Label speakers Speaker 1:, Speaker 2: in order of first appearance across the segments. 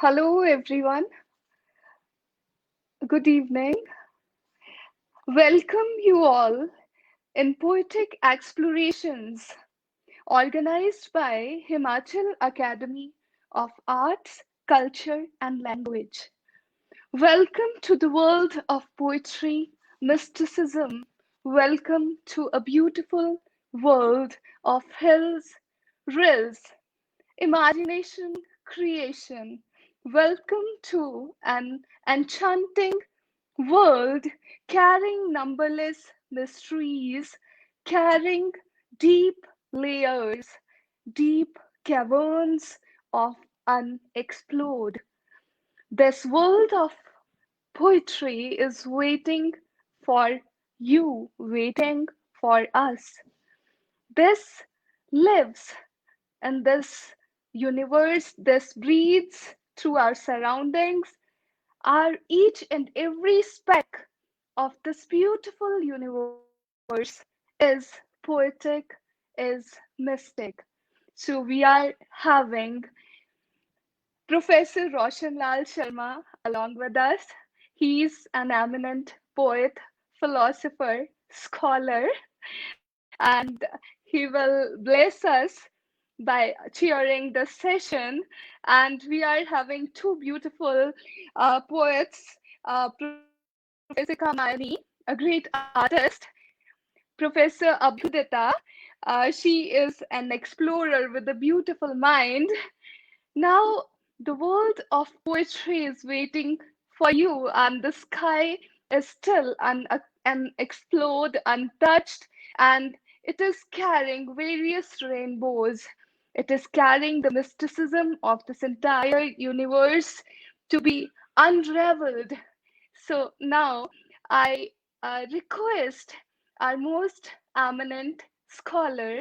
Speaker 1: Hello, everyone. Good evening. Welcome you all in Poetic Explorations, organized by Himachal Academy of Arts, Culture and Language. Welcome to the world of poetry, mysticism. Welcome to a beautiful world of hills, rills, imagination, creation. Welcome to an enchanting world carrying numberless mysteries, carrying deep layers, deep caverns of unexplored. This world of poetry is waiting for you, waiting for us. This lives in this universe, this breathes through our surroundings, our each and every speck of this beautiful universe is poetic, is mystic. So we are having Professor Roshan Lal Sharma along with us. He's an eminent poet, philosopher, scholar, and he will bless us by cheering the session. And we are having two beautiful poets, Professor Kamalini, a great artist, Professor Abhyudita. She is an explorer with a beautiful mind. Now, the world of poetry is waiting for you, and the sky is still unexplored, untouched, and it is carrying various rainbows. It is carrying the mysticism of this entire universe to be unraveled. So now I request our most eminent scholar,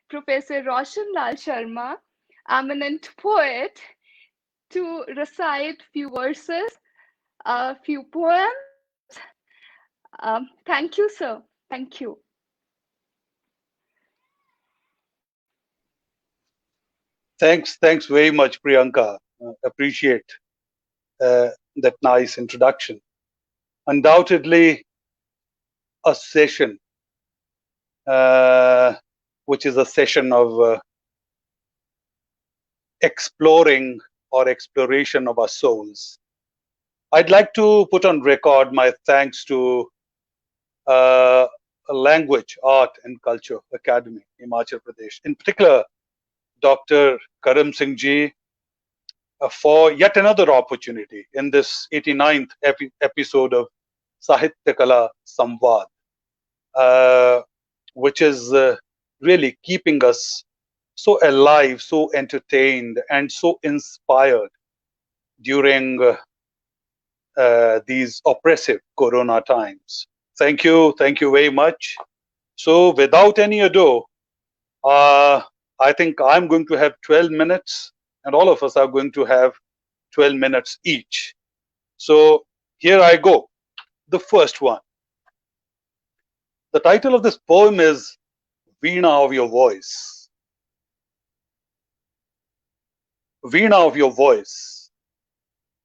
Speaker 1: Professor Roshan Lal Sharma, eminent poet, to recite few verses, a few poems. Thank you, sir. Thank you.
Speaker 2: Thanks very much, Priyanka. Appreciate that nice introduction. Undoubtedly, a session, uh, which is a session of exploring or exploration of our souls. I'd like to put on record my thanks to uh, Language, Art and Culture Academy, Himachal Pradesh, in particular, Dr. Karam Singh ji, for yet another opportunity in this 89th episode of Sahitya Kala Samvad, uh, which is really keeping us so alive, so entertained, and so inspired during these oppressive corona times. Thank you very much. So, without any ado, uh, I think I'm going to have 12 minutes, and all of us are going to have 12 minutes each. So, here I go. The first one. The title of this poem is Veena of Your Voice. Veena of Your Voice.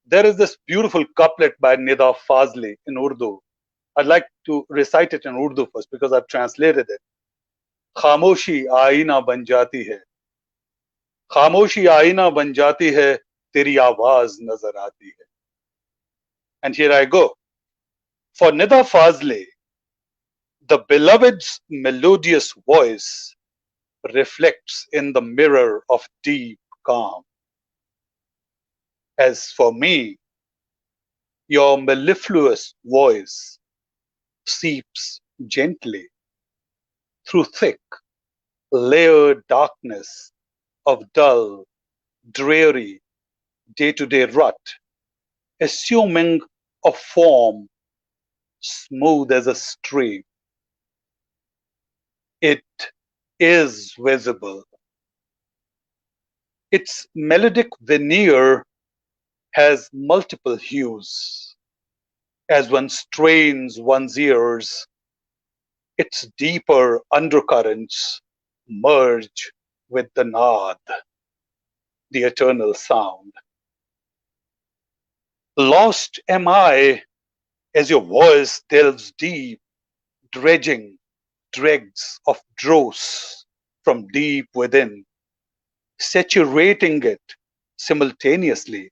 Speaker 2: There is this beautiful couplet by Nida Fazli in Urdu. I'd like to recite it in Urdu first because I've translated it. खामोशी आईना बन जाती है खामोशी आईना बन जाती है तेरी आवाज नजर आती है. And here I go. For Nida Fazli, the beloved's melodious voice reflects in the mirror of deep calm. As for me, your mellifluous voice seeps gently through thick, layered darkness of dull, dreary, day-to-day rut, assuming a form smooth as a stream. It is visible. Its melodic veneer has multiple hues. As one strains one's ears, its deeper undercurrents merge with the nad, the eternal sound. Lost am I as your voice delves deep, dredging dregs of dross from deep within, saturating it simultaneously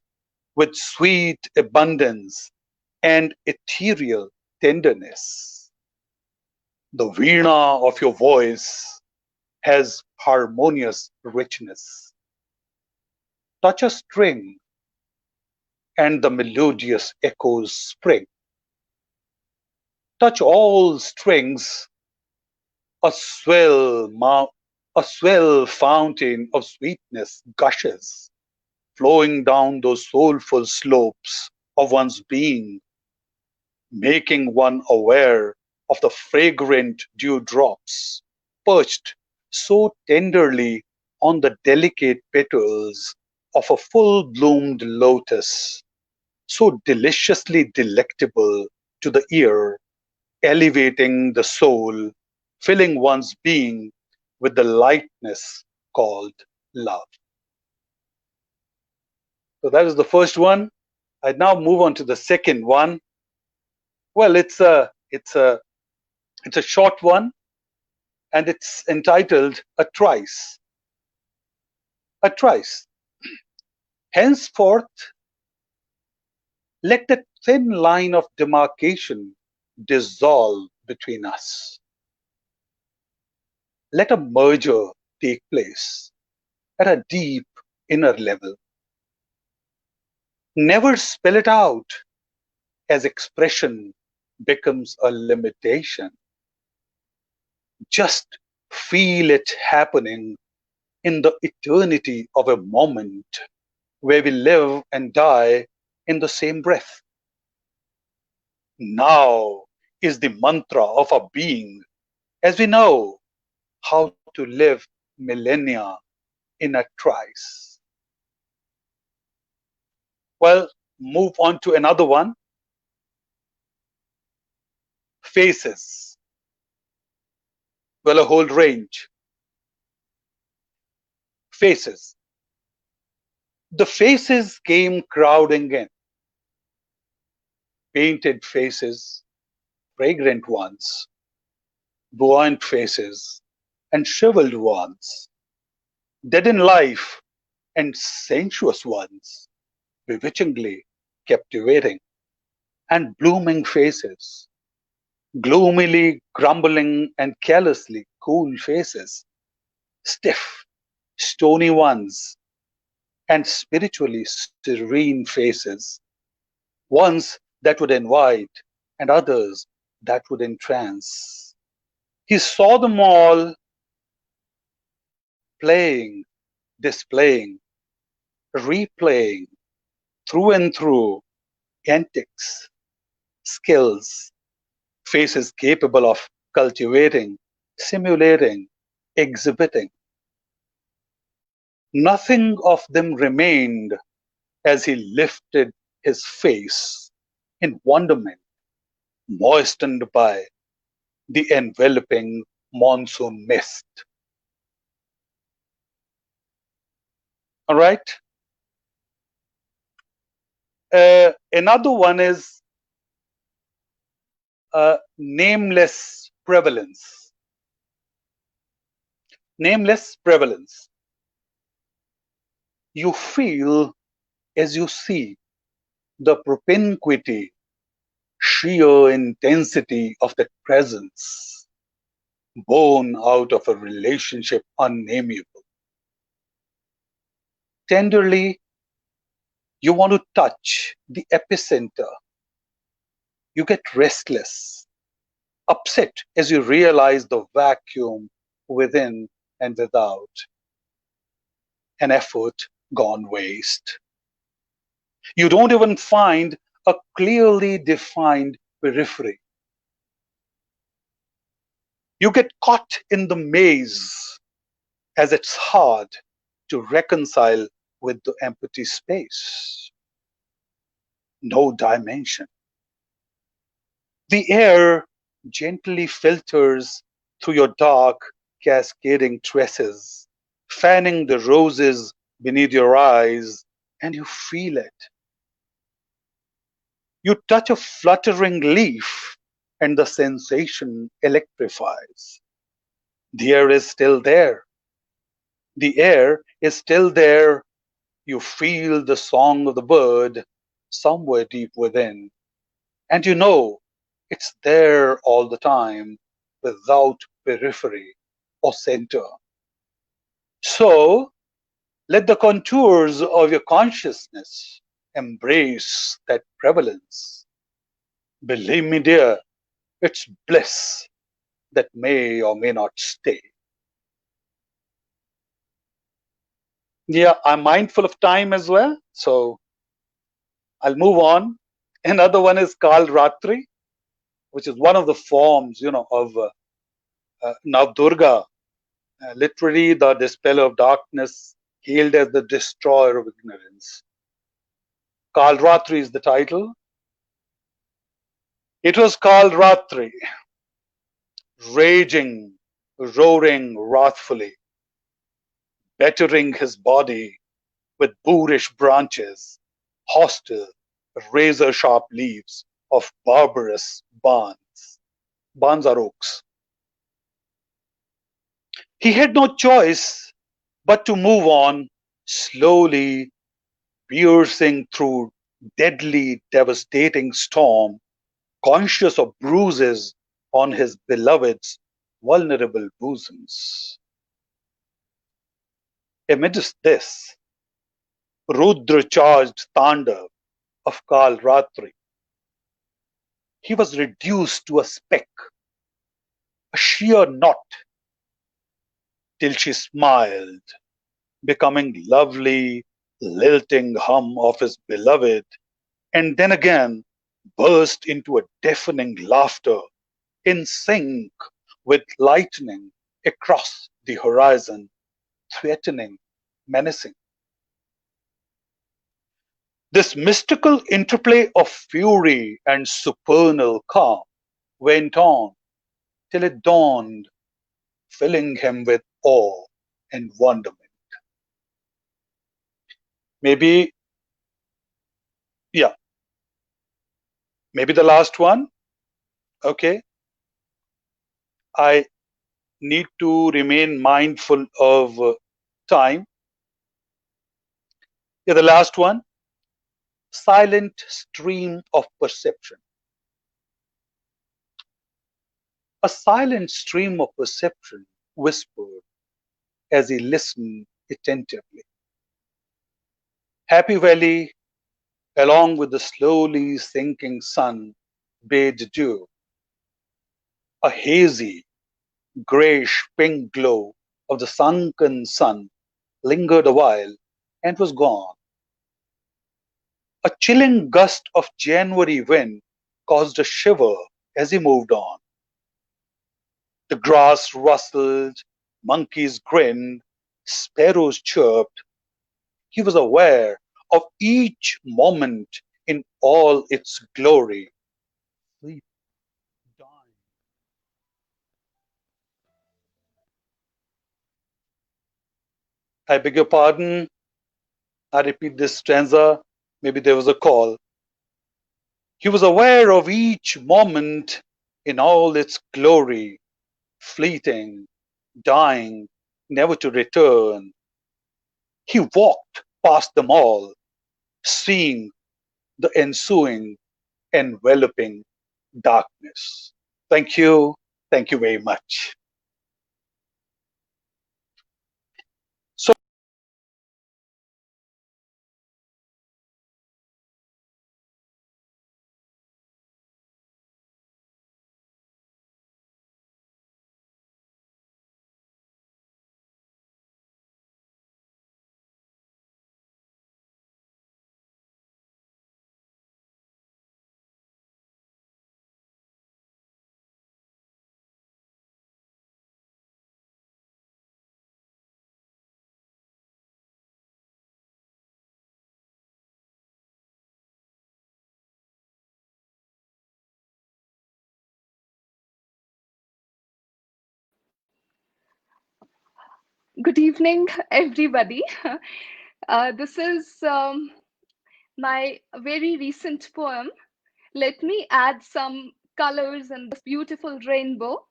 Speaker 2: with sweet abundance and ethereal tenderness. The veena of your voice has harmonious richness. Touch a string, and the melodious echoes spring. Touch all strings, a a swell fountain of sweetness gushes, flowing down those soulful slopes of one's being, making one aware of the fragrant dewdrops perched so tenderly on the delicate petals of a full bloomed lotus, so deliciously delectable to the ear, elevating the soul, filling one's being with the lightness called love. So that is the first one. I now move on to the second one. Well, it's a short one, and it's entitled A Trice. A Trice. Henceforth, let that thin line of demarcation dissolve between us. Let a merger take place at a deep inner level. Never spell it out as expression becomes a limitation. Just feel it happening in the eternity of a moment where we live and die in the same breath. Now is the mantra of our being as we know how to live millennia in a trice. Well, move on to another one. Faces. Well, a whole range. Faces. The faces came crowding in. Painted faces, fragrant ones, buoyant faces, and shriveled ones, dead in life and sensuous ones, bewitchingly captivating, and blooming faces, gloomily grumbling and carelessly cool faces, stiff, stony ones, and spiritually serene faces, ones that would invite and others that would entrance. He saw them all playing, displaying, replaying through and through antics, skills, faces capable of cultivating, simulating, exhibiting. Nothing of them remained as he lifted his face in wonderment, moistened by the enveloping monsoon mist. All right. Another one is nameless prevalence. Nameless prevalence. You feel as you see the propinquity, sheer intensity of that presence, born out of a relationship unnameable. Tenderly, you want to touch the epicenter. You get restless, upset as you realize the vacuum within and without, an effort gone waste. You don't even find a clearly defined periphery. You get caught in the maze as it's hard to reconcile with the empty space. No dimension. The air gently filters through your dark, cascading tresses, fanning the roses beneath your eyes, and you feel it. You touch a fluttering leaf, and the sensation electrifies. The air is still there. The air is still there. You feel the song of the bird somewhere deep within, and you know it's there all the time without periphery or center. So let the contours of your consciousness embrace that prevalence. Believe me, dear, it's bliss that may or may not stay. Yeah, I'm mindful of time as well, so I'll move on. Another one is Kal Ratri, which is one of the forms, of Navdurga, literally the dispeller of darkness, hailed as the destroyer of ignorance. Kal Ratri is the title. It was Kal Ratri, raging, roaring wrathfully, battering his body with boorish branches, hostile, razor sharp leaves of barbarous bans. Bans are oaks. He had no choice but to move on, slowly piercing through deadly, devastating storm, conscious of bruises on his beloved's vulnerable bosoms. Amidst this Rudra charged Tandav of Kal Ratri, he was reduced to a speck, a sheer knot, till she smiled, becoming lovely, lilting hum of his beloved, and then again burst into a deafening laughter in sync with lightning across the horizon, threatening, menacing. This mystical interplay of fury and supernal calm went on till it dawned, filling him with awe and wonderment. Maybe, yeah, maybe the last one. Okay, I need to remain mindful of time. Yeah, the last one, silent stream of perception. A silent stream of perception whispered as he listened attentively. Happy Valley, along with the slowly sinking sun, bade adieu. A hazy, grayish pink glow of the sunken sun lingered a while and was gone. A chilling gust of January wind caused a shiver as he moved on. The grass rustled, monkeys grinned, sparrows chirped. He was aware of each moment in all its glory. Sleep, dying. I beg your pardon. I repeat this stanza. Maybe there was a call. He was aware of each moment in all its glory, fleeting, dying, never to return. He walked past them all, seeing the ensuing, enveloping darkness. Thank you. Thank you very much. So,
Speaker 1: Good evening, everybody. This is my very recent poem, Let me add some colors in this beautiful rainbow.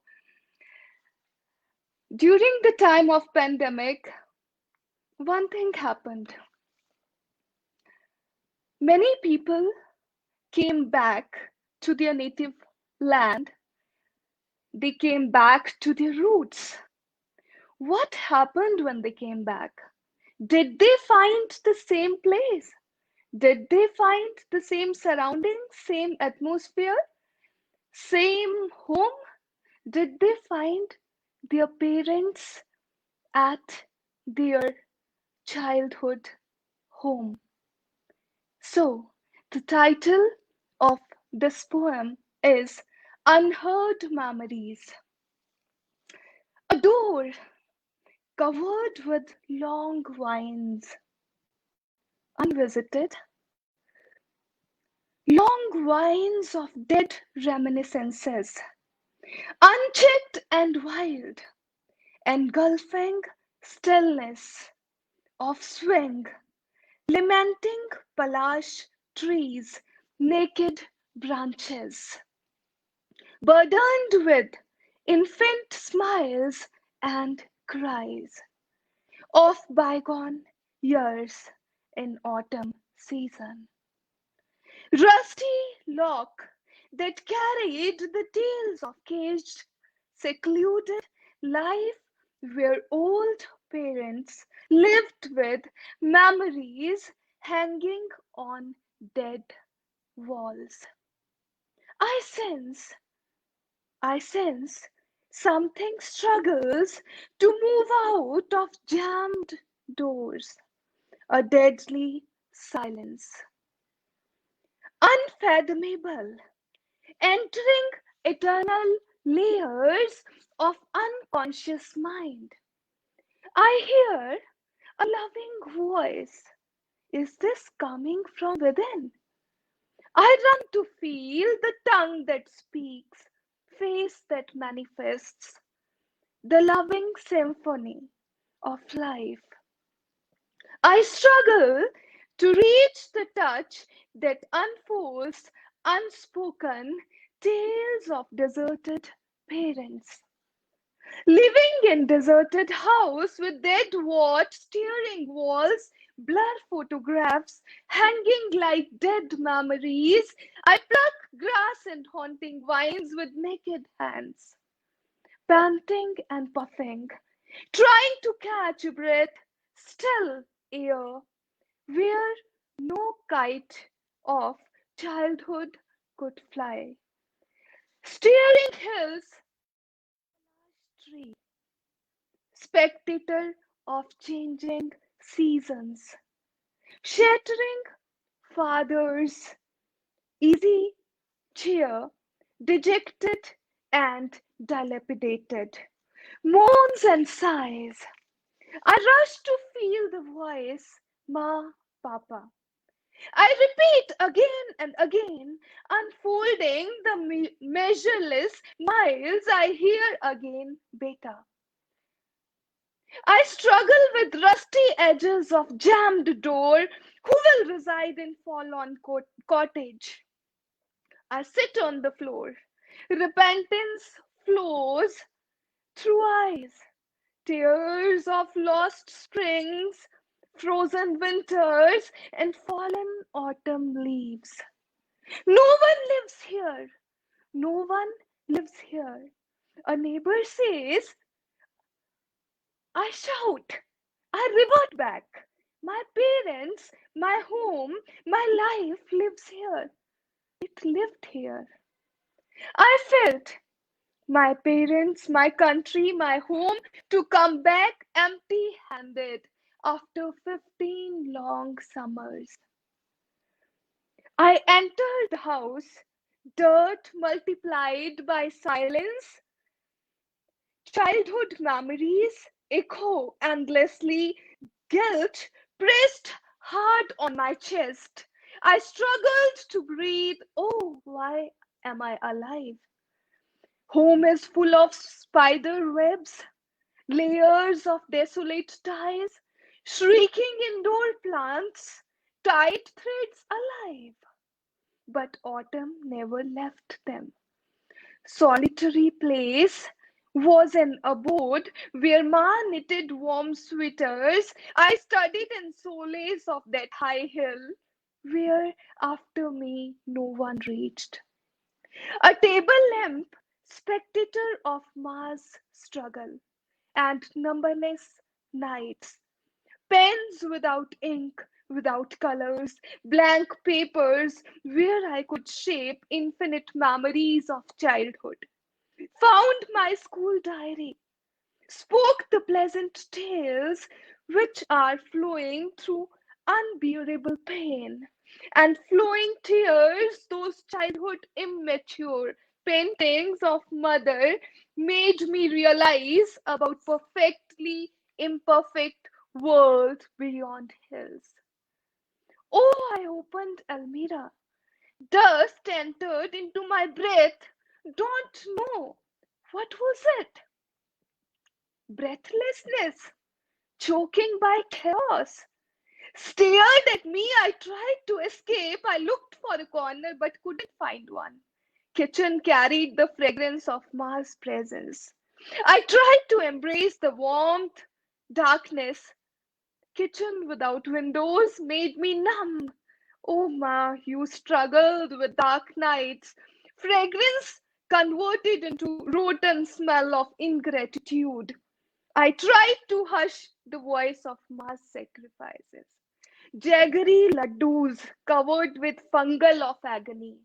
Speaker 1: During the time of pandemic, one thing happened. Many people came back to their native land. They came back to their roots. What happened when they came back? Did they find the same place? Did they find the same surroundings, same atmosphere, same home? Did they find their parents at their childhood home? So, the title of this poem is Unheard Memories. A door covered with long vines, unvisited, long vines of dead reminiscences, unchecked and wild, engulfing stillness of swing, lamenting palash trees, naked branches, burdened with infant smiles and cries of bygone years in autumn season. Rusty lock that carried the tales of caged, secluded life where old parents lived with memories hanging on dead walls. I sense, I sense something struggles to move out of jammed doors, a deadly silence, unfathomable, entering eternal layers of unconscious mind. I hear a loving voice. Is this coming from within? I run to feel the tongue that speaks, face that manifests, the loving symphony of life. I struggle to reach the touch that unfolds unspoken tales of deserted parents. Living in deserted house with dead watch, steering walls, blur photographs hanging like dead memories, I pluck grass and haunting vines with naked hands, panting and puffing, trying to catch a breath, still air, where no kite of childhood could fly. Steering hills, tree, spectator of changing seasons, shattering fathers, easy cheer, dejected and dilapidated, moans and sighs. I rush to feel the voice, Ma, Papa. I repeat again and again, unfolding the measureless miles. I hear again, Beta. I struggle with rusty edges of jammed door. Who will reside in forlorn cottage? I sit on the floor. Repentance flows through eyes. Tears of lost springs, frozen winters, and fallen autumn leaves. No one lives here. No one lives here. A neighbor says, I shout. I revert back. My parents, my home, my life lives here. It lived here. I felt my parents, my country, my home to come back empty handed after 15 long summers. I entered the house, dirt multiplied by silence, childhood memories echo endlessly, guilt pressed hard on my chest. I struggled to breathe. Oh, why am I alive? Home is full of spider webs, layers of desolate ties, shrieking indoor plants, tight threads alive. but autumn never left them. Solitary place was an abode where ma knitted warm sweaters. I studied in solace of that high hill where after me no one reached. A table lamp, spectator of ma's struggle, and numberless nights. Pens without ink, without colors, blank papers where I could shape infinite memories of childhood. Found my school diary, spoke the pleasant tales which are flowing through unbearable pain, and flowing tears, those childhood immature paintings of mother made me realize about perfectly imperfect world beyond hills. Oh, I opened Almira. Dust entered into my breath. Don't know. What was it? Breathlessness, choking by chaos. Stared at me. I tried to escape. I looked for a corner but couldn't find one. Kitchen carried the fragrance of Ma's presence. I tried to embrace the warmth. Darkness. Kitchen without windows made me numb. Oh, Ma, you struggled with dark nights. Fragrance converted into rotten smell of ingratitude. I tried to hush the voice of mass sacrifices. Jaggery laddus covered with fungal of agony.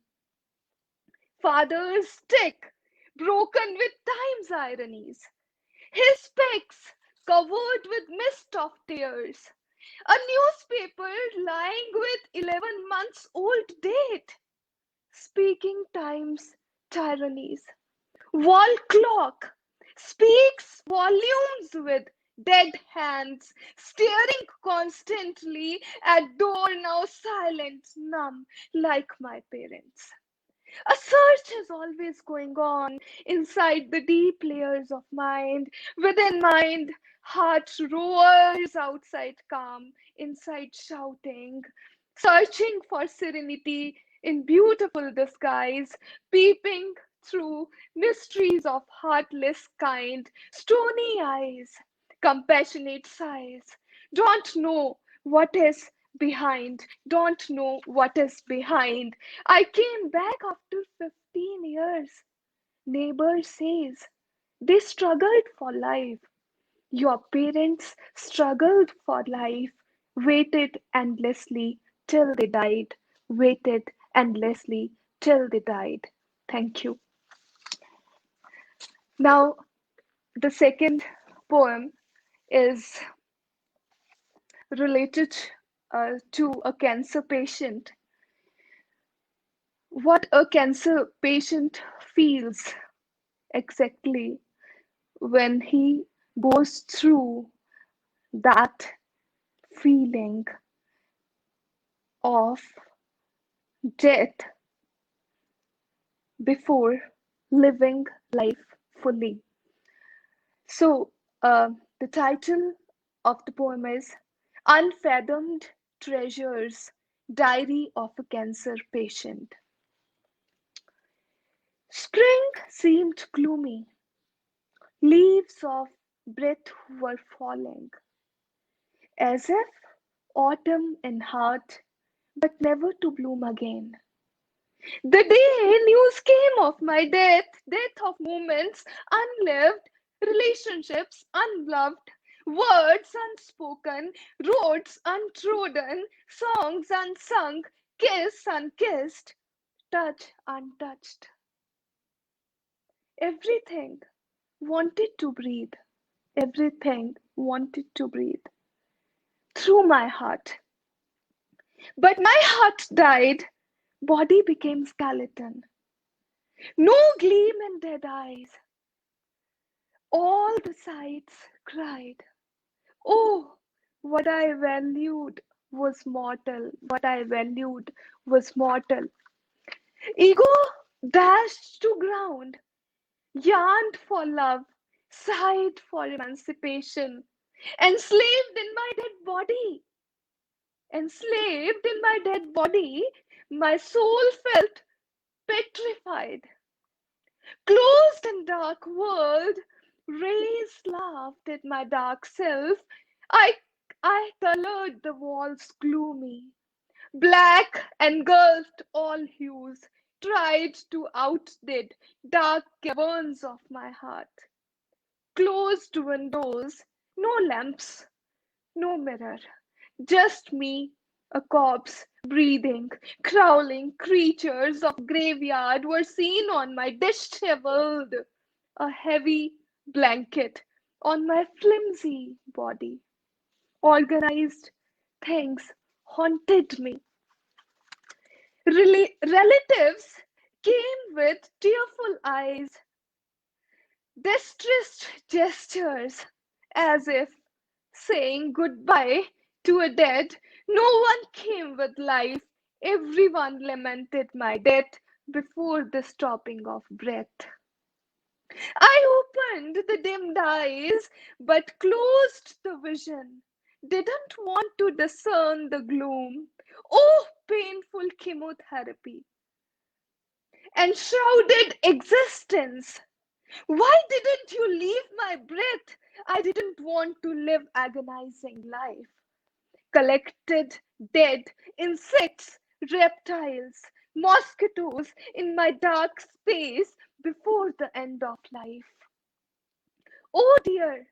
Speaker 1: Father's stick broken with time's ironies. His specs covered with mist of tears. A newspaper lying with 11 months old date, speaking time's tyrannies. Wall clock speaks volumes with dead hands, staring constantly at door now silent, numb, like my parents. A search is always going on inside the deep layers of mind. Within mind, heart roars outside calm, inside shouting, searching for serenity in beautiful disguise, peeping through mysteries of heartless kind, stony eyes, compassionate sighs. Don't know what is behind, don't know what is behind. I came back after 15 years. Neighbor says they struggled for life. Your parents struggled for life, waited endlessly till they died, waited endlessly till they died. Thank you. Now, the second poem is related to a cancer patient. What a cancer patient feels exactly when he goes through that feeling of death before living life fully. So, the title of the poem is Unfathomed Treasures, Diary of a Cancer Patient. Spring seemed gloomy. Leaves of breath were falling, as if autumn in heart, but never to bloom again. The day news came of my death, death of moments unlived, relationships unloved, words unspoken, roads untrodden, songs unsung, kiss unkissed, touch untouched. Everything wanted to breathe, everything wanted to breathe through my heart. But my heart died, body became skeleton. No gleam in dead eyes. All the sights cried. Oh, what I valued was mortal. What I valued was mortal. Ego dashed to ground, yearned for love, sighed for emancipation, enslaved in my dead body. Enslaved in my dead body, My soul felt petrified. Closed and dark world, rays laughed at my dark self. I I colored the walls gloomy, black engulfed all hues, tried to outdid dark caverns of my heart. Closed windows, no lamps, no mirror, just me, a corpse, breathing, crawling creatures of graveyard were seen on my disheveled, a heavy blanket on my flimsy body. Organized things haunted me. Relatives came with tearful eyes, distressed gestures, as if saying goodbye to a dead. No one came with life. Everyone lamented my death before the stopping of breath. I opened the dimmed eyes, but closed the vision. Didn't want to discern the gloom. Oh, painful chemotherapy! Enshrouded existence! Why didn't you leave my breath? I didn't want to live agonizing life. Collected dead insects, reptiles, mosquitoes in my dark space before the end of life. Oh dear,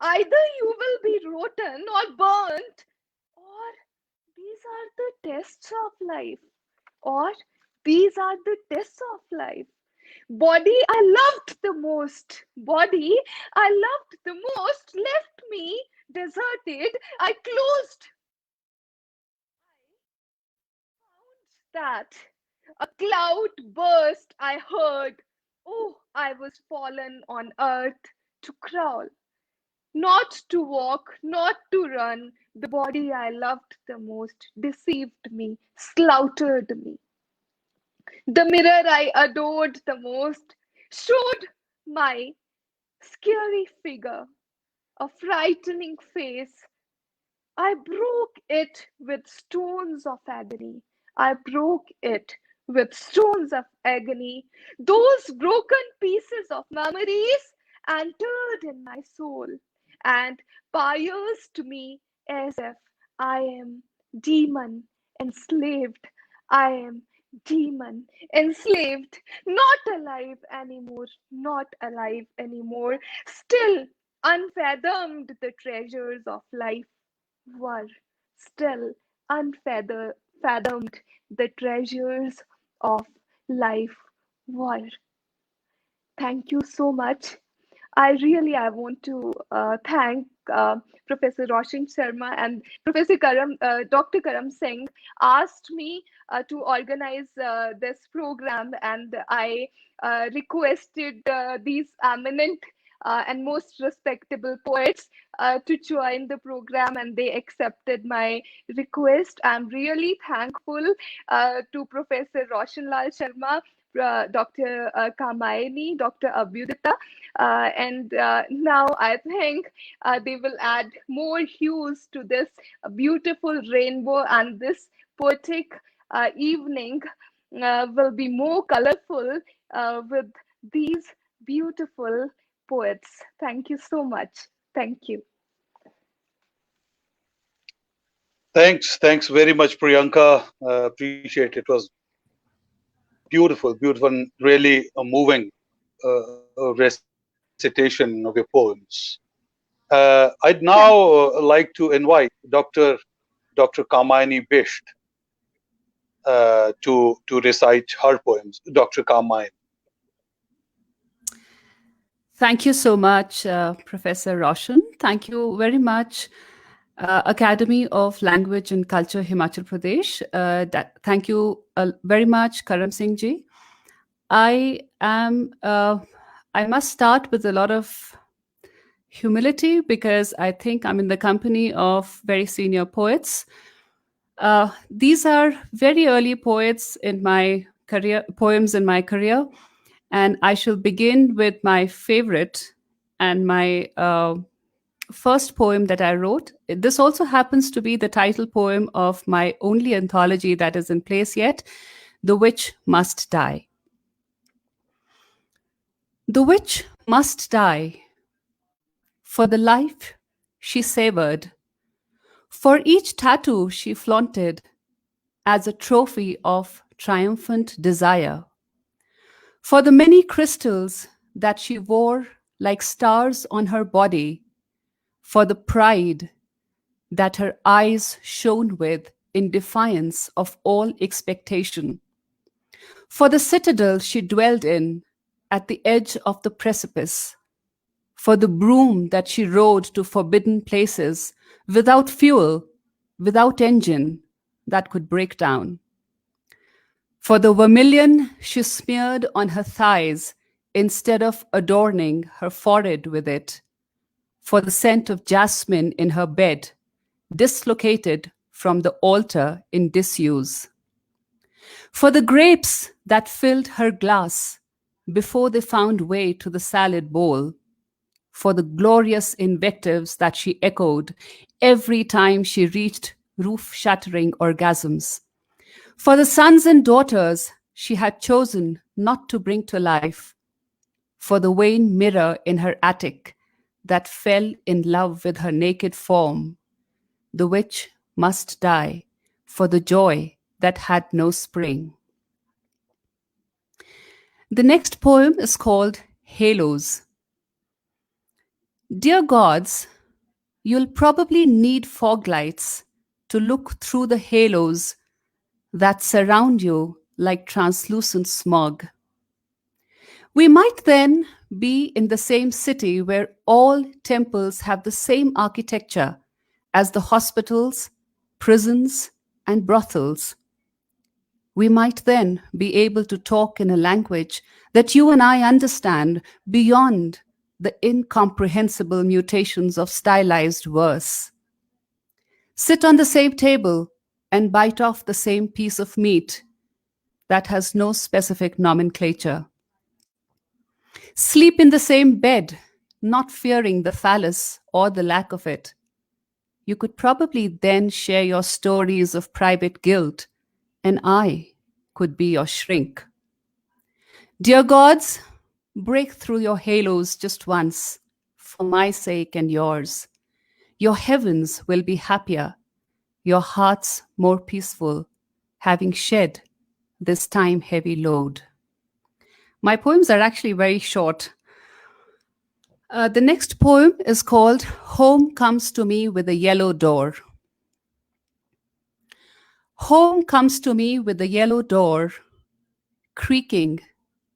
Speaker 1: either you will be rotten or burnt, or these are the tests of life, or these are the tests of life. Body I loved the most, body I loved the most left me deserted. I closed that. A cloud burst, I heard. Oh, I was fallen on earth to crawl, not to walk, not to run. The body I loved the most deceived me, slaughtered me. The mirror I adored the most showed my scary figure, a frightening face. I broke it with stones of agony. I broke it with stones of agony. Those broken pieces of memories entered in my soul and pierced me as if I am demon enslaved. I am demon enslaved, not alive anymore, not alive anymore. Still unfathomed the treasures of life were still unfathomed the treasures of life were. Thank you so much. I want to thank Professor Roshan Sharma and Dr. Karam Singh asked me to organize this program, and I requested these eminent and most respectable poets to join the program, and they accepted my request. I'm really thankful to Professor Roshan Lal Sharma, Dr. Kamaini, Dr. Abhyudita, and now I think they will add more hues to this beautiful rainbow, and this poetic evening will be more colorful with these beautiful poets. Thank you so much. Thank you.
Speaker 2: Thanks very much, Priyanka. Appreciate it. It was beautiful, beautiful, and really a moving recitation of your poems. I'd now
Speaker 1: Thank
Speaker 2: like to invite Dr. Kamaini Bisht to recite her poems. Dr. Kamaini.
Speaker 3: Thank you so much, Professor Roshan. Thank you very much, Academy of Language and Culture, Himachal Pradesh. Thank you very much, Karam Singh ji. I am. I must start with a lot of humility because I think I'm in the company of very senior poets. These are very early poets in my career, poems in my career, and I shall begin with my favorite and my first poem that I wrote. This also happens to be the title poem of my only anthology that is in place yet, The Witch Must Die. The witch must die for the life she savored, for each tattoo she flaunted as a trophy of triumphant desire, for the many crystals that she wore like stars on her body, for the pride that her eyes shone with in defiance of all expectation, for the citadel she dwelled in at the edge of the precipice, for the broom that she rode to forbidden places without fuel, without engine that could break down, for the vermilion she smeared on her thighs instead of adorning her forehead with it, for the scent of jasmine in her bed, dislocated from the altar in disuse, for the grapes that filled her glass before they found way to the salad bowl, for the glorious invectives that she echoed every time she reached roof shattering orgasms, for the sons and daughters she had chosen not to bring to life, for the vain mirror in her attic that fell in love with her naked form. The witch must die for the joy that had no spring. The next poem is called Halos. Dear gods, you'll probably need fog lights to look through the halos that surround you like translucent smog. We might then be in the same city where all temples have the same architecture as the hospitals, prisons, and brothels. We might then be able to talk in a language that you and I understand beyond the incomprehensible mutations of stylized verse. Sit on the same table and bite off the same piece of meat that has no specific nomenclature. Sleep in the same bed, not fearing the phallus or the lack of it. You could probably then share your stories of private guilt, and I could be your shrink. Dear gods, break through your halos just once, for my sake and yours. Your heavens will be happier, your hearts more peaceful, having shed this time heavy load. My poems are actually very short. The next poem is called Home Comes to Me with a Yellow Door. Home comes to me with a yellow door, creaking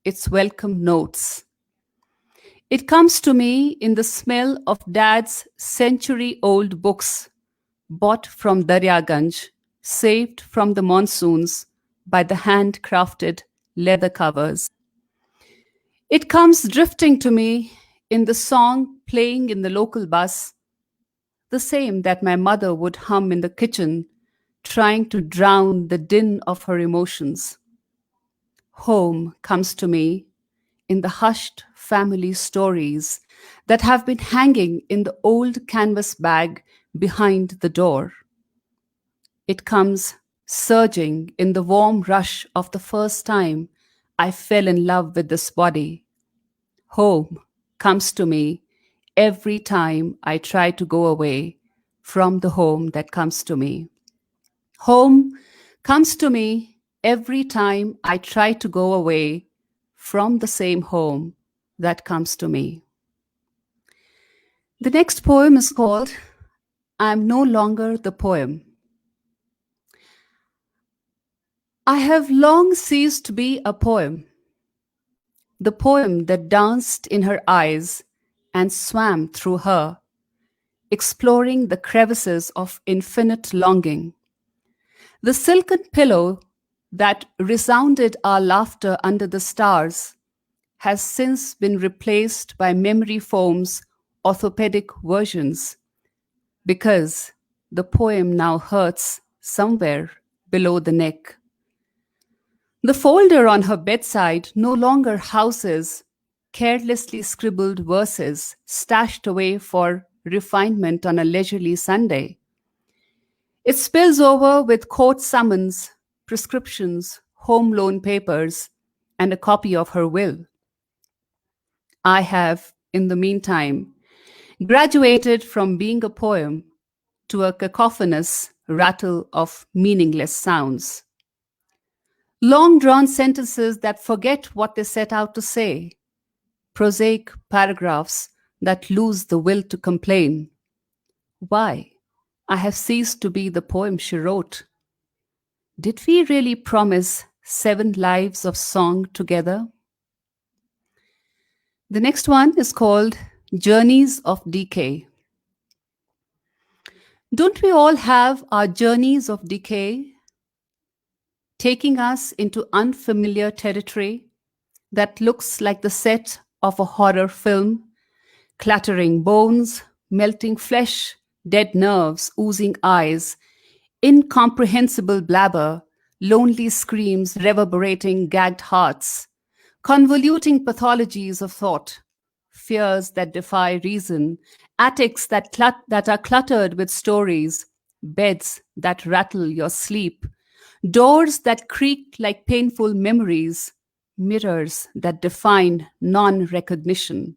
Speaker 3: its welcome notes. It comes to me in the smell of Dad's century-old books, bought from Daryaganj, saved from the monsoons by the handcrafted leather covers. It comes drifting to me in the song playing in the local bus, the same that my mother would hum in the kitchen, trying to drown the din of her emotions. Home comes to me in the hushed family stories that have been hanging in the old canvas bag behind the door. It comes surging in the warm rush of the first time I fell in love with this body. Home comes to me every time I try to go away from the home that comes to me. Home comes to me every time I try to go away from the same home that comes to me. The next poem is called I Am No Longer the Poem. I have long ceased to be a poem, the poem that danced in her eyes and swam through her, exploring the crevices of infinite longing. The silken pillow that resounded our laughter under the stars has since been replaced by memory foam's orthopedic versions, because the poem now hurts somewhere below the neck. The folder on her bedside no longer houses carelessly scribbled verses stashed away for refinement on a leisurely Sunday. It spills over with court summons, prescriptions, home loan papers, and a copy of her will. I have, in the meantime, graduated from being a poem to a cacophonous rattle of meaningless sounds. Long drawn sentences that forget what they set out to say, prosaic paragraphs that lose the will to complain. Why? I have ceased to be the poem she wrote. Did we really promise 7 lives of song together? The next one is called Journeys of Decay. Don't we all have our journeys of decay, taking us into unfamiliar territory that looks like the set of a horror film, clattering bones, melting flesh, dead nerves, oozing eyes, incomprehensible blabber, lonely screams reverberating gagged hearts, convoluting pathologies of thought, fears that defy reason, attics that are cluttered with stories, beds that rattle your sleep, doors that creak like painful memories, mirrors that define non recognition,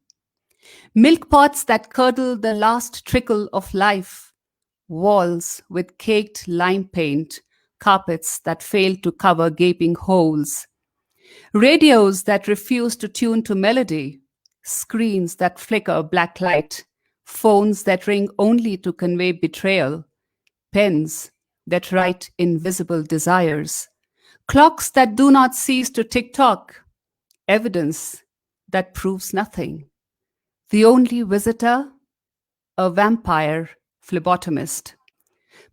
Speaker 3: milk pots that curdle the last trickle of life, walls with caked lime paint, carpets that fail to cover gaping holes, radios that refuse to tune to melody, screens that flicker black light, phones that ring only to convey betrayal, pens that write invisible desires, clocks that do not cease to tick tock, evidence that proves nothing. The only visitor, a vampire phlebotomist.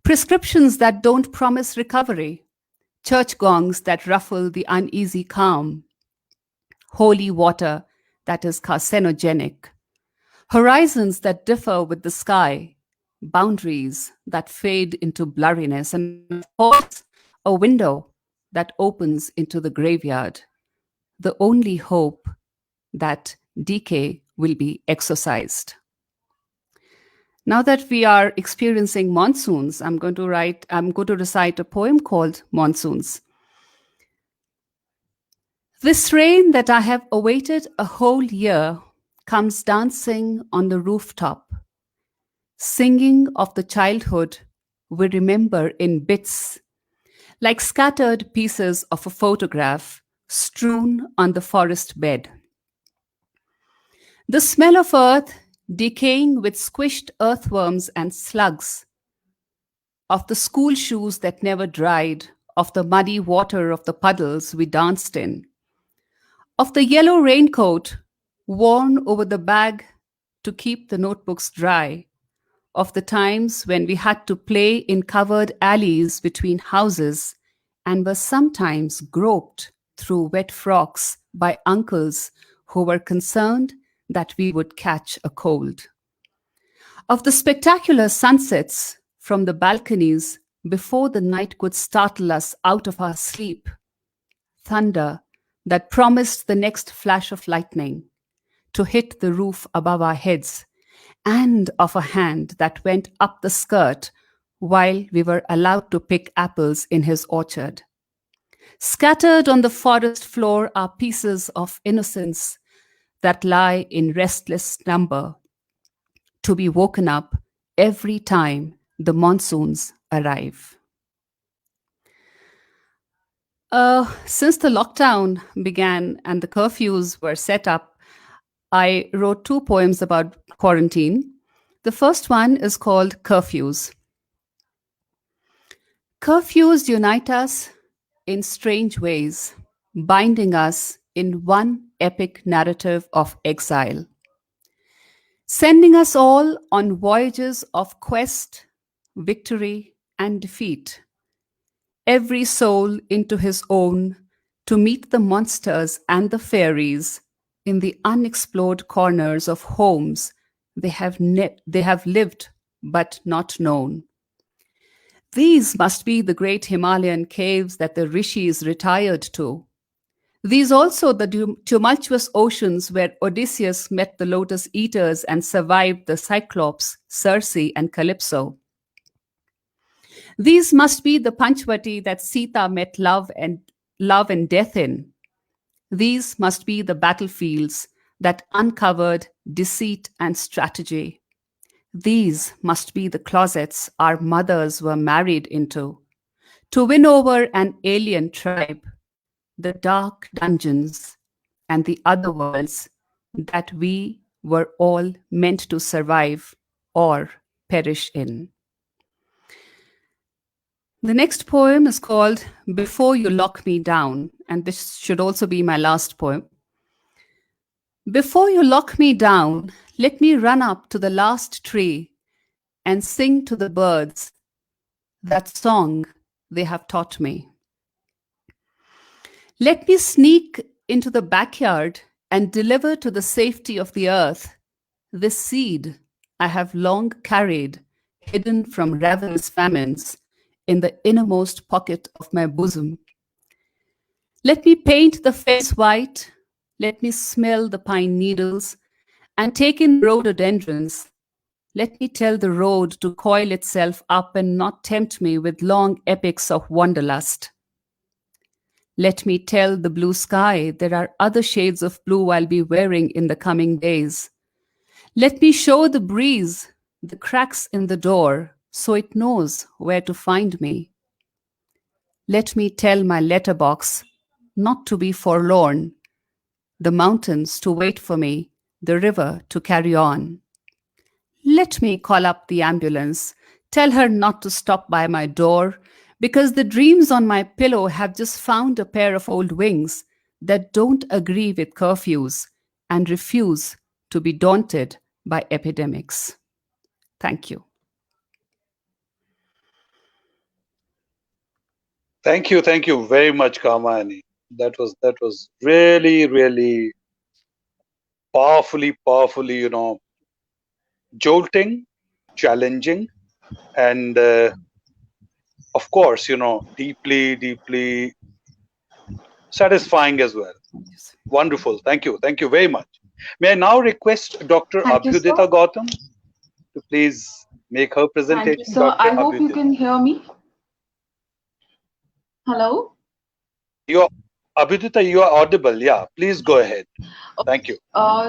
Speaker 3: Prescriptions that don't promise recovery, church gongs that ruffle the uneasy calm, holy water that is carcinogenic, horizons that differ with the sky, boundaries that fade into blurriness, and of course, a window that opens into the graveyard, the only hope that decay will be exorcised. Now that we are experiencing monsoons, I'm going to recite a poem called Monsoons. This rain that I have awaited a whole year comes dancing on the rooftop, singing of the childhood we remember in bits, like scattered pieces of a photograph strewn on the forest bed. The smell of earth decaying with squished earthworms and slugs, of the school shoes that never dried, of the muddy water of the puddles we danced in, of the yellow raincoat worn over the bag to keep the notebooks dry, of the times when we had to play in covered alleys between houses and were sometimes groped through wet frocks by uncles who were concerned that we would catch a cold, of the spectacular sunsets from the balconies before the night could startle us out of our sleep, thunder that promised the next flash of lightning to hit the roof above our heads, and of a hand that went up the skirt while we were allowed to pick apples in his orchard. Scattered on the forest floor are pieces of innocence that lie in restless slumber, to be woken up every time the monsoons arrive. Since the lockdown began and the curfews were set up, I wrote 2 poems about quarantine. The first one is called Curfews. Curfews unite us in strange ways, binding us in one epic narrative of exile, sending us all on voyages of quest, victory, and defeat, every soul into his own, to meet the monsters and the fairies in the unexplored corners of homes they have lived but not known. These must be the great Himalayan caves that the rishis retired to, These also the tumultuous oceans where Odysseus met the lotus eaters and survived the Cyclops, Circe, and Calypso. These must be the Panchvati that Sita met love and death in. These must be the battlefields that uncovered deceit and strategy. These must be the closets our mothers were married into to win over an alien tribe, the dark dungeons and the other worlds that we were all meant to survive or perish in. The next poem is called Before You Lock Me Down, and this should also be my last poem. Before you lock me down, let me run up to the last tree and sing to the birds that song they have taught me. Let me sneak into the backyard and deliver to the safety of the earth this seed I have long carried, hidden from ravenous famines, in the innermost pocket of my bosom. Let me paint the fence white, let me smell the pine needles, and take in rhododendrons. Let me tell the road to coil itself up and not tempt me with long epics of wanderlust. Let me tell the blue sky there are other shades of blue I'll be wearing in the coming days. Let me show the breeze the cracks in the door so it knows where to find me. Let me tell my letterbox not to be forlorn, the mountains to wait for me, the river to carry on. Let me call up the ambulance, tell her not to stop by my door, because the dreams on my pillow have just found a pair of old wings that don't agree with curfews and refuse to be daunted by epidemics. Thank you.
Speaker 2: Thank you very much, Kamani. That was really, really powerfully, jolting, challenging, and of course, deeply satisfying as well.
Speaker 3: Yes.
Speaker 2: Wonderful. Thank you very much. May I now request Dr.
Speaker 4: Thank you, sir.
Speaker 2: Abhyudita Gautam to please make her
Speaker 4: Thank you,
Speaker 2: presentation.
Speaker 4: sir. I
Speaker 2: Dr.
Speaker 4: hope you
Speaker 2: Abhyudita.
Speaker 4: can hear me. Hello?
Speaker 2: You are Abhyudita, you are audible. Yeah, please go ahead. Thank you.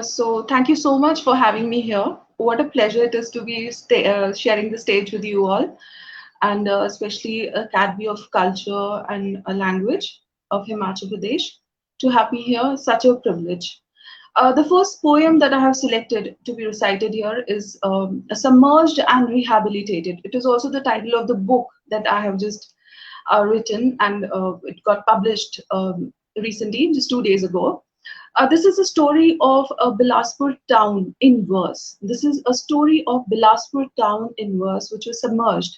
Speaker 4: So thank you so much for having me here. What a pleasure it is to be sharing the stage with you all, and especially Academy of Culture and Language of Himachal Pradesh. To have me here, such a privilege. The first poem that I have selected to be recited here is Submerged and Rehabilitated. It is also the title of the book that I have just written, and it got published recently, just 2 days ago. This is a story of a Bilaspur town in verse. This is a story of Bilaspur town in verse, which was submerged.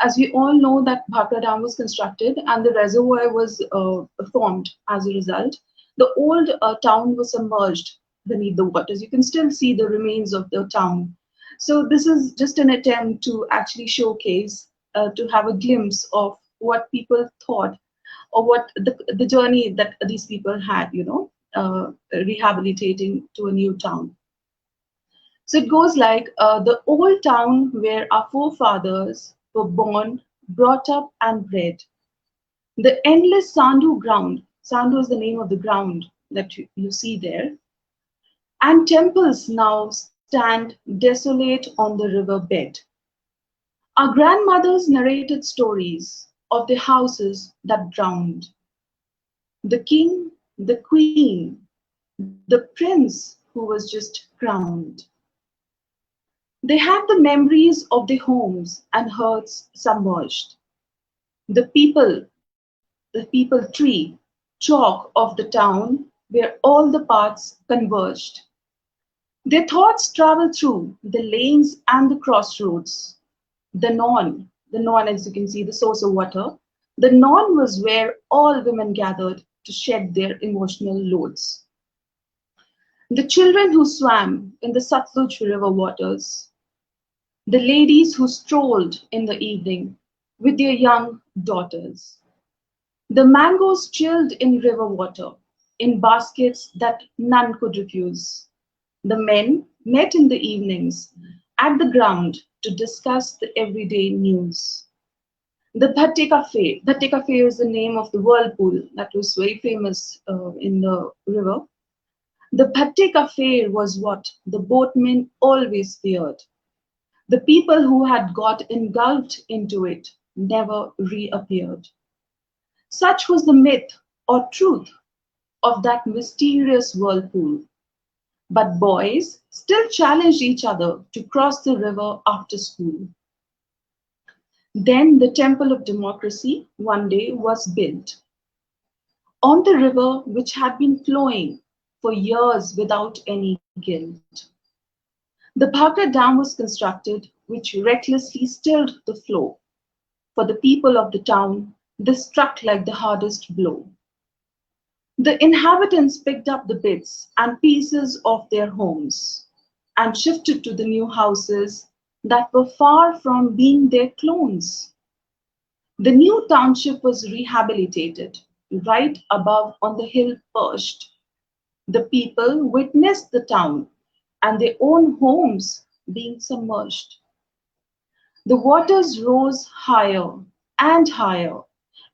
Speaker 4: As we all know, that Bhakra Dam was constructed and the reservoir was formed as a result. The old town was submerged beneath the waters. You can still see the remains of the town. So this is just an attempt to actually showcase, to have a glimpse of what people thought, or what the journey that these people had, rehabilitating to a new town. So it goes like, the old town where our forefathers were born, brought up, and bred. The endless Sandu ground, Sandu is the name of the ground that you see there, and temples now stand desolate on the river bed. Our grandmothers narrated stories of the houses that drowned, the king, the queen, the prince who was just crowned. They had the memories of the homes and hearts submerged, the people tree, chalk of the town where all the paths converged. Their thoughts travel through the lanes and the crossroads. The non, as you can see, the source of water, the non was where all women gathered to shed their emotional loads. The children who swam in the Satluj river waters, the ladies who strolled in the evening with their young daughters, the mangoes chilled in river water, in baskets that none could refuse. The men met in the evenings at the ground to discuss the everyday news. The Bhatte Cafe is the name of the whirlpool that was very famous in the river. The Bhatte Cafe was what the boatmen always feared. The people who had got engulfed into it never reappeared. Such was the myth or truth of that mysterious whirlpool. But boys still challenged each other to cross the river after school. Then the Temple of Democracy one day was built on the river which had been flowing for years without any guilt. The Bhakra Dam was constructed, which recklessly stilled the flow. For the people of the town, this struck like the hardest blow. The inhabitants picked up the bits and pieces of their homes and shifted to the new houses that were far from being their clones. The new township was rehabilitated, right above on the hill perched. The people witnessed the town and their own homes being submerged. The waters rose higher and higher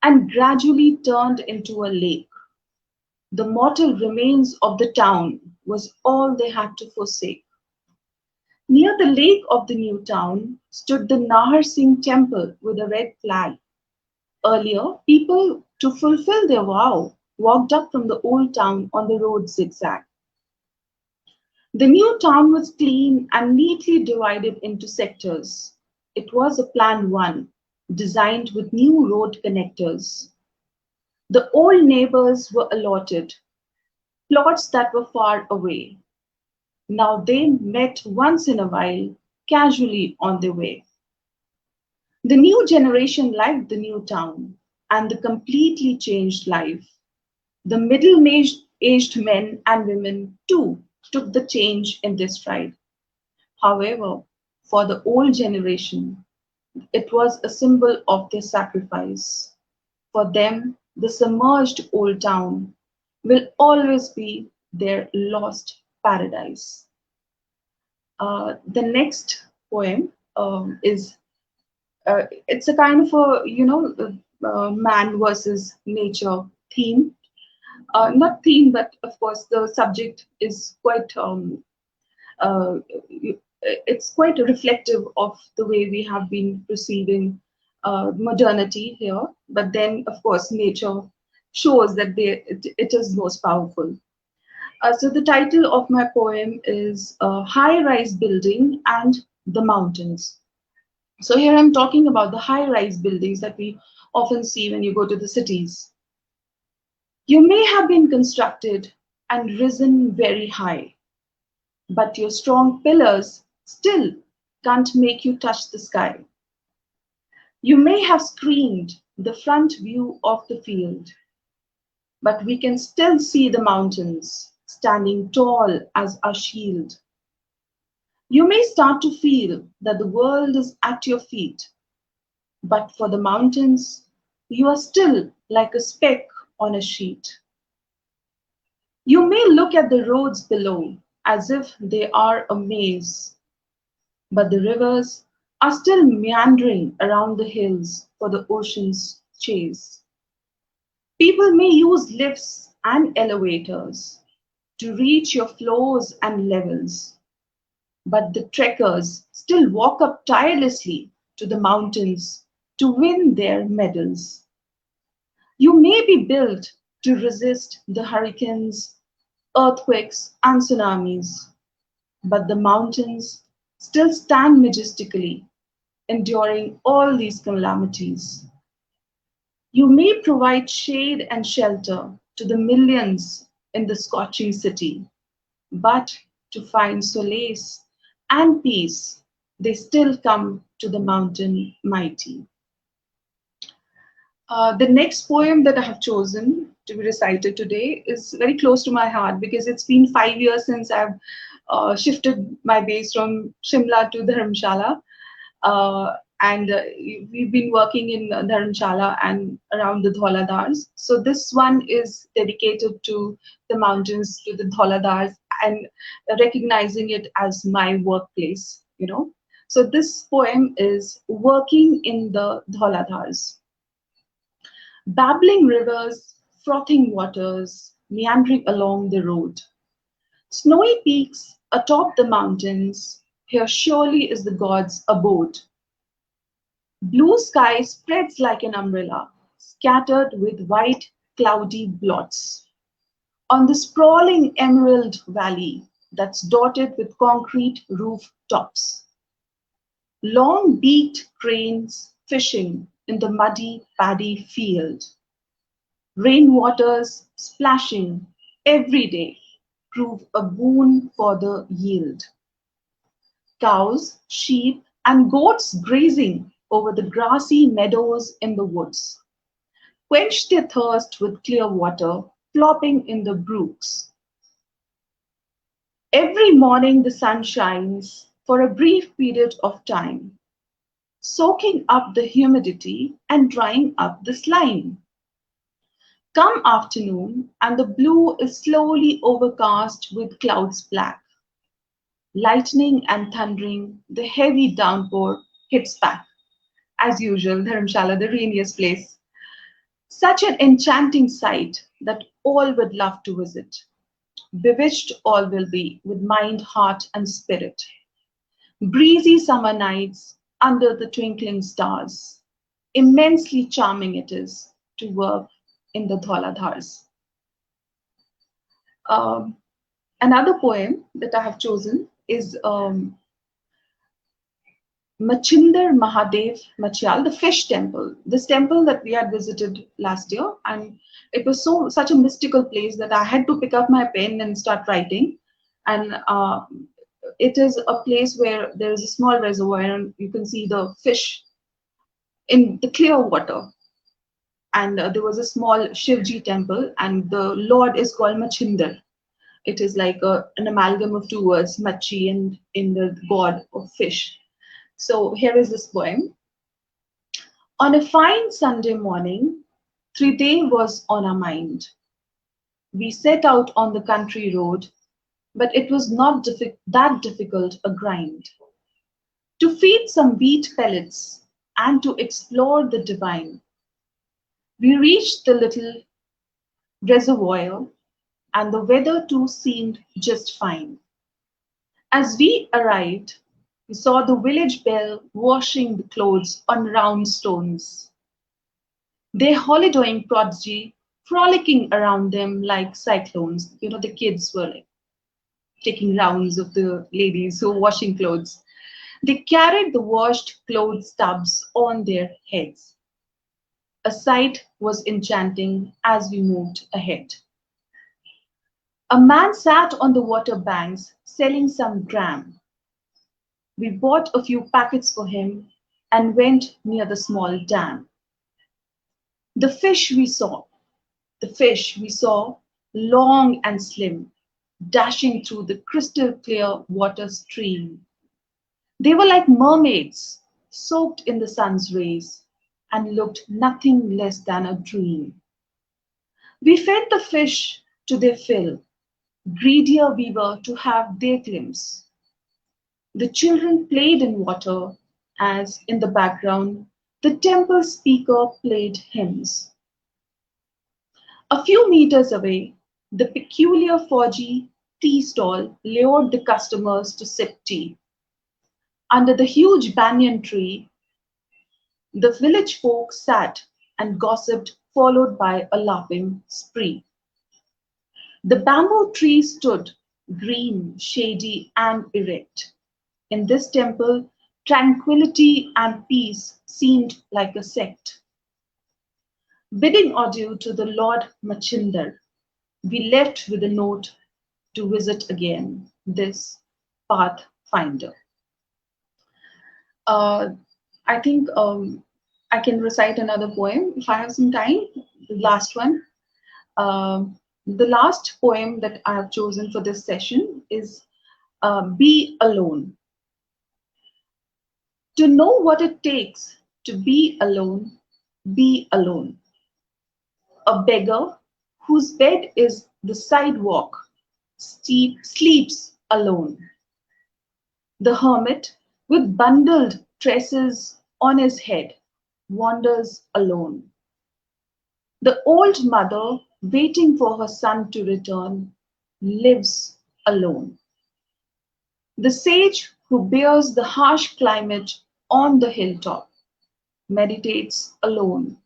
Speaker 4: and gradually turned into a lake. The mortal remains of the town was all they had to forsake. Near the lake of the new town stood the Nahar Singh temple with a red flag. Earlier, people, to fulfill their vow, walked up from the old town on the road zigzag. The new town was clean and neatly divided into sectors. It was a planned one, designed with new road connectors. The old neighbors were allotted plots that were far away. Now they met once in a while, casually on their way. The new generation liked the new town and the completely changed life. The middle-aged men and women too took the change in their stride. However, for the old generation, it was a symbol of their sacrifice. For them, the submerged old town will always be their lost paradise. The next poem is it's a kind of a man versus nature theme. Not theme, but of course the subject is quite uh, it's quite reflective of the way we have been perceiving modernity here. But then, of course, nature shows that it is most powerful. So the title of my poem is High-Rise Building and the Mountains. So here I'm talking about the high-rise buildings that we often see when you go to the cities. You may have been constructed and risen very high, but your strong pillars still can't make you touch the sky. You may have screened the front view of the field, but we can still see the mountains standing tall as our shield. You may start to feel that the world is at your feet, but for the mountains, you are still like a speck on a sheet. You may look at the roads below as if they are a maze, but the rivers are still meandering around the hills for the ocean's chase. People may use lifts and elevators to reach your floors and levels, but the trekkers still walk up tirelessly to the mountains to win their medals. You may be built to resist the hurricanes, earthquakes, and tsunamis, but the mountains still stand majestically, enduring all these calamities. You may provide shade and shelter to the millions in the scorching city, but to find solace and peace, they still come to the mountain mighty. The next poem that I have chosen to be recited today is very close to my heart because it's been 5 years since I've shifted my base from Shimla to Dharamshala. and we've been working in Dharamshala and around the Dhauladars. So this one is dedicated to the mountains, to the Dhauladars, and recognizing it as my workplace, you know. So this poem is Working in the Dhauladars. Babbling rivers, frothing waters, meandering along the road. Snowy peaks atop the mountains, here surely is the god's abode. Blue sky spreads like an umbrella, scattered with white cloudy blots. On the sprawling emerald valley that's dotted with concrete roof tops. Long beaked cranes fishing in the muddy paddy field. Rainwaters splashing every day prove a boon for the yield. Cows, sheep, and goats grazing over the grassy meadows in the woods. Quench their thirst with clear water plopping in the brooks. Every morning the sun shines for a brief period of time, soaking up the humidity and drying up the slime. Come afternoon, and the blue is slowly overcast with clouds black. Lightning and thundering, the heavy downpour hits back. As usual, Dharamshala, the rainiest place. Such an enchanting sight that all would love to visit. Bewitched all will be with mind, heart, and spirit. Breezy summer nights under the twinkling stars. Immensely charming it is to work in the Dhauladhars. Um, Another poem that I have chosen is Machinder Mahadev Machyal, the fish temple. This temple that we had visited last year, and it was such a mystical place that I had to pick up my pen and start writing. And it is a place where there is a small reservoir, and you can see the fish in the clear water. And there was a small Shivji temple, and the Lord is called Machinder. It is like an amalgam of two words, Machi and in the god of fish. So here is this poem. On a fine Sunday morning, Tridev was on our mind. We set out on the country road, but it was not that difficult a grind. To feed some wheat pellets and to explore the divine, we reached the little reservoir, and the weather too seemed just fine. As we arrived, we saw the village bell washing the clothes on round stones. Their holidaying prodigy frolicking around them like cyclones. You know, the kids were like taking rounds of the ladies who were washing clothes. They carried the washed clothes tubs on their heads. A sight was enchanting as we moved ahead. A man sat on the water banks selling some gram. We bought a few packets for him and went near the small dam. The fish we saw, the fish we saw, long and slim, dashing through the crystal clear water stream. They were like mermaids, soaked in the sun's rays, and looked nothing less than a dream. We fed the fish to their fill, greedier we were to have their glimpse. The children played in water as, in the background, the temple speaker played hymns. A few meters away, the peculiar Fauji tea stall lured the customers to sip tea. Under the huge banyan tree, the village folk sat and gossiped, followed by a laughing spree. The bamboo tree stood, green, shady, and erect. In this temple, tranquility and peace seemed like a sect. Bidding adieu to the Lord Machinder, we left with a note to visit again this pathfinder. I think I can recite another poem if I have some time. The last one. The last poem that I have chosen for this session is Be Alone. To know what it takes to be alone, be alone. A beggar whose bed is the sidewalk sleeps alone. The hermit with bundled tresses on his head wanders alone. The old mother waiting for her son to return lives alone. The sage who bears the harsh climate on the hilltop meditates alone.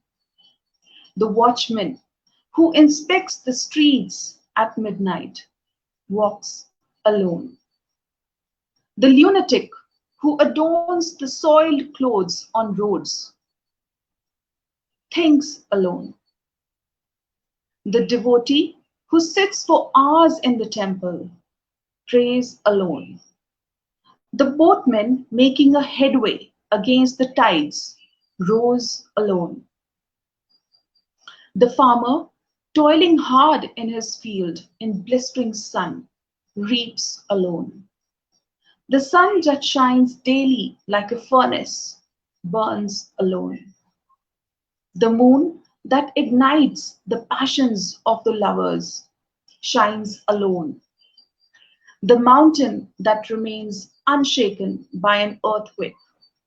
Speaker 4: The watchman who inspects the streets at midnight walks alone. The lunatic who adorns the soiled clothes on roads thinks alone. The devotee who sits for hours in the temple prays alone. The boatman making a headway against the tides rows alone. The farmer toiling hard in his field in blistering sun reaps alone. The sun that shines daily like a furnace burns alone. The moon that ignites the passions of the lovers shines alone. The mountain that remains unshaken by an earthquake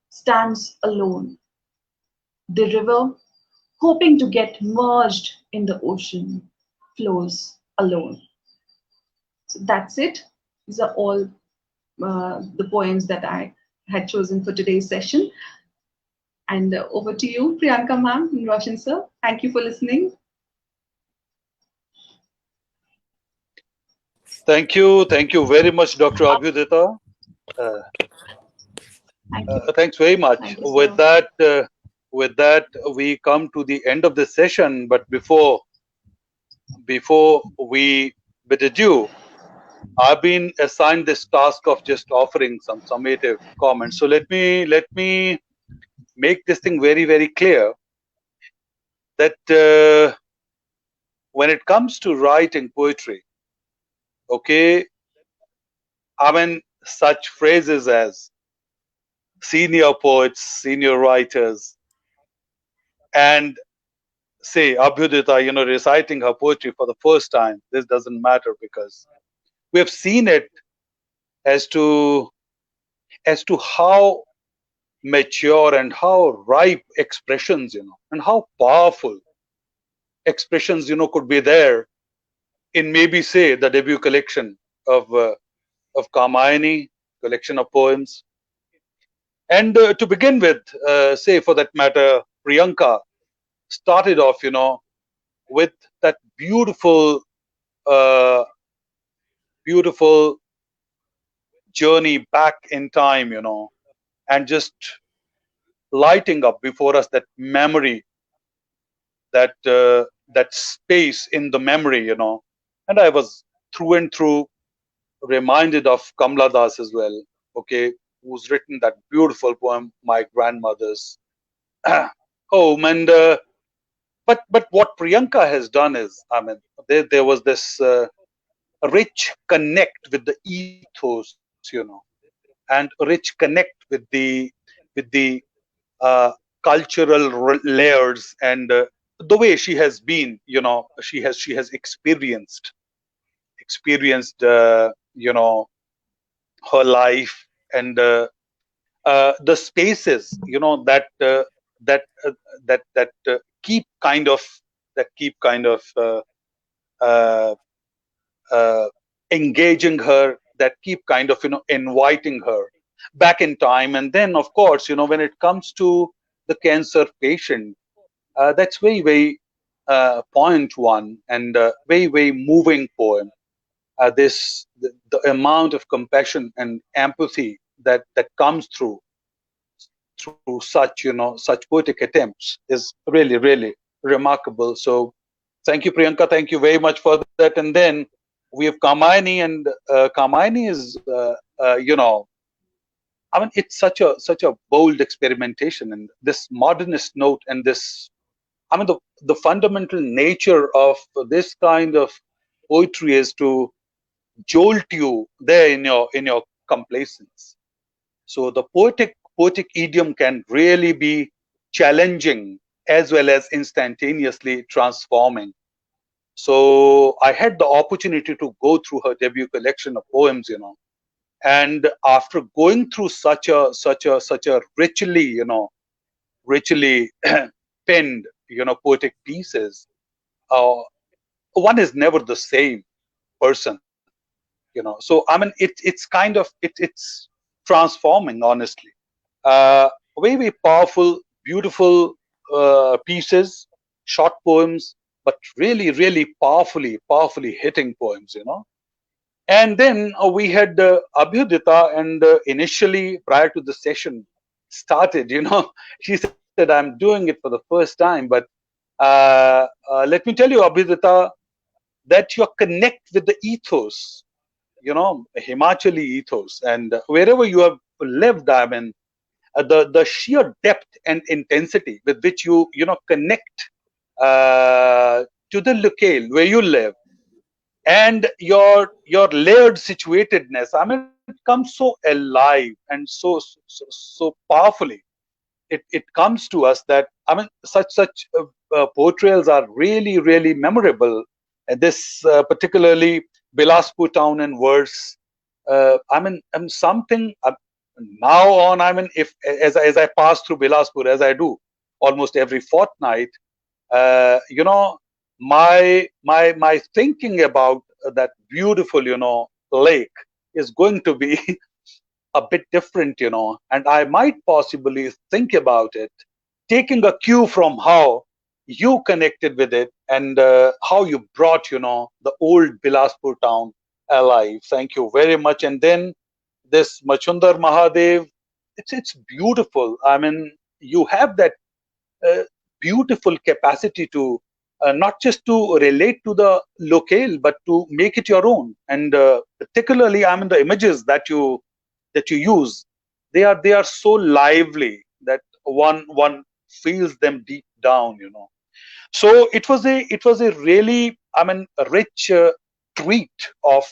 Speaker 4: stands alone. The river, hoping to get merged in the ocean, flows alone. So that's it. These are all the poems that I had chosen for today's session. And over to you, Priyanka ma'am and Roshan sir. Thank you for listening.
Speaker 2: Thank you very much, Dr. Abhyudita. Uh,
Speaker 4: Thank you.
Speaker 2: Thanks very much.
Speaker 4: Thank you, sir.
Speaker 2: With that, we come to the end of the session. But before we bid adieu, I've been assigned this task of just offering some summative comments. So let me make this thing very very clear that when it comes to writing poetry, okay, I mean such phrases as senior poets, senior writers, and say Abhyudita, reciting her poetry for the first time. This doesn't matter because we have seen it as to how mature and how ripe expressions, and how powerful expressions, could be there in maybe say the debut collection of Kamayani, collection of poems. And to begin with, say for that matter, Priyanka started off, with that uh, beautiful journey back in time, and just lighting up before us that memory, that space in the memory, And I was through and through reminded of Kamla Das as well, okay, who's written that beautiful poem, My Grandmother's Home. And but what Priyanka has done is, I mean, there was this rich connect with the ethos, and rich connect with the cultural layers, and the way she has been, she has experienced her life, and the spaces, that that keep kind of uh, uh, engaging her, that keep kind of inviting her back in time. And then of course, when it comes to the cancer patient, that's very very point one, and very very moving poem. The amount of compassion and empathy that comes through such poetic attempts is really really remarkable. So thank you, Priyanka, thank you very much for that. And then we have Kamayani, and Kamayani is I mean, it's such a bold experimentation, and this modernist note, and this, I mean, the fundamental nature of this kind of poetry is to jolt you there in your complacence. So the poetic poetic idiom can really be challenging as well as instantaneously transforming. So I had the opportunity to go through her debut collection of poems, and after going through such a richly penned, poetic pieces, uh, one is never the same person. So I mean, it's kind of it's transforming, honestly. Very powerful, beautiful pieces, short poems, but really powerfully hitting poems. And then we had Abhyudita, and initially, prior to the session started, she said, "I'm doing it for the first time, but let me tell you, Abhyudita, that you connect with the ethos, Himachali ethos, and wherever you have lived, I mean, the sheer depth and intensity with which you connect to the locale where you live, and your layered situatedness. I mean, it comes so alive and so powerfully. It comes to us that, I mean, such portrayals are really memorable. And this particularly Bilaspur town and verse. I mean, something now on. I mean, if as I pass through Bilaspur, as I do almost every fortnight, my thinking about that beautiful lake is going to be a bit different, and I might possibly think about it, taking a cue from how you connected with it, and how you brought, the old Bilaspur town alive. Thank you very much. And then this Machundar Mahadev, it's beautiful. I mean, you have that uh, beautiful capacity to not just to relate to the locale, but to make it your own. And particularly, I mean, the images that you use, they are so lively that one feels them deep down. So it was a really, I mean, a rich treat of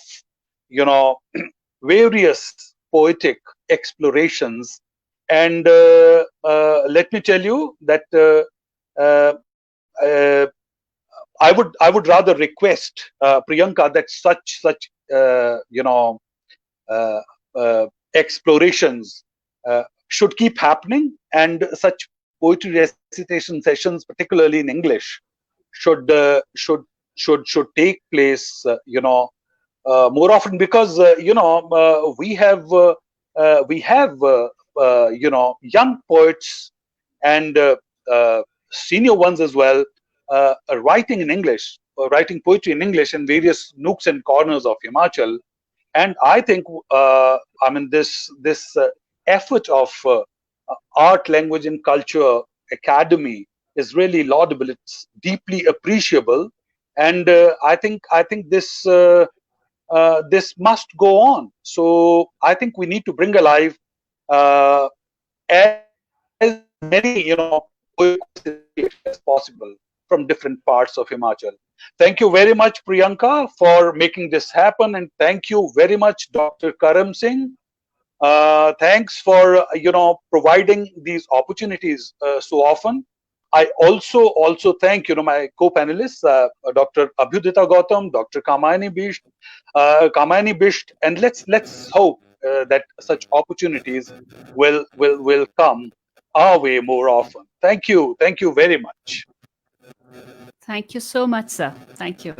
Speaker 2: you know various poetic explorations. And let me tell you that uh, uh, I would rather request Priyanka that such uh, uh, explorations should keep happening, and such poetry recitation sessions, particularly in English, should should take place, more often, because we have young poets and senior ones as well, writing in English, writing poetry in English in various nooks and corners of Himachal. And I think, I mean, this effort of art, language, and culture academy is really laudable. It's deeply appreciable, and I think this must go on. So I think we need to bring alive uh, as many poets as possible from different parts of Himachal. Thank you very much, Priyanka, for making this happen, and thank you very much, Dr. Karam Singh. Thanks for providing these opportunities so often. I also thank my co-panelists, Dr. Abhyudita Gautam, Dr. Kamayani Bisht, and let's hope that such opportunities will come our way more often. Thank you very much.
Speaker 3: Thank you so much, sir. Thank you.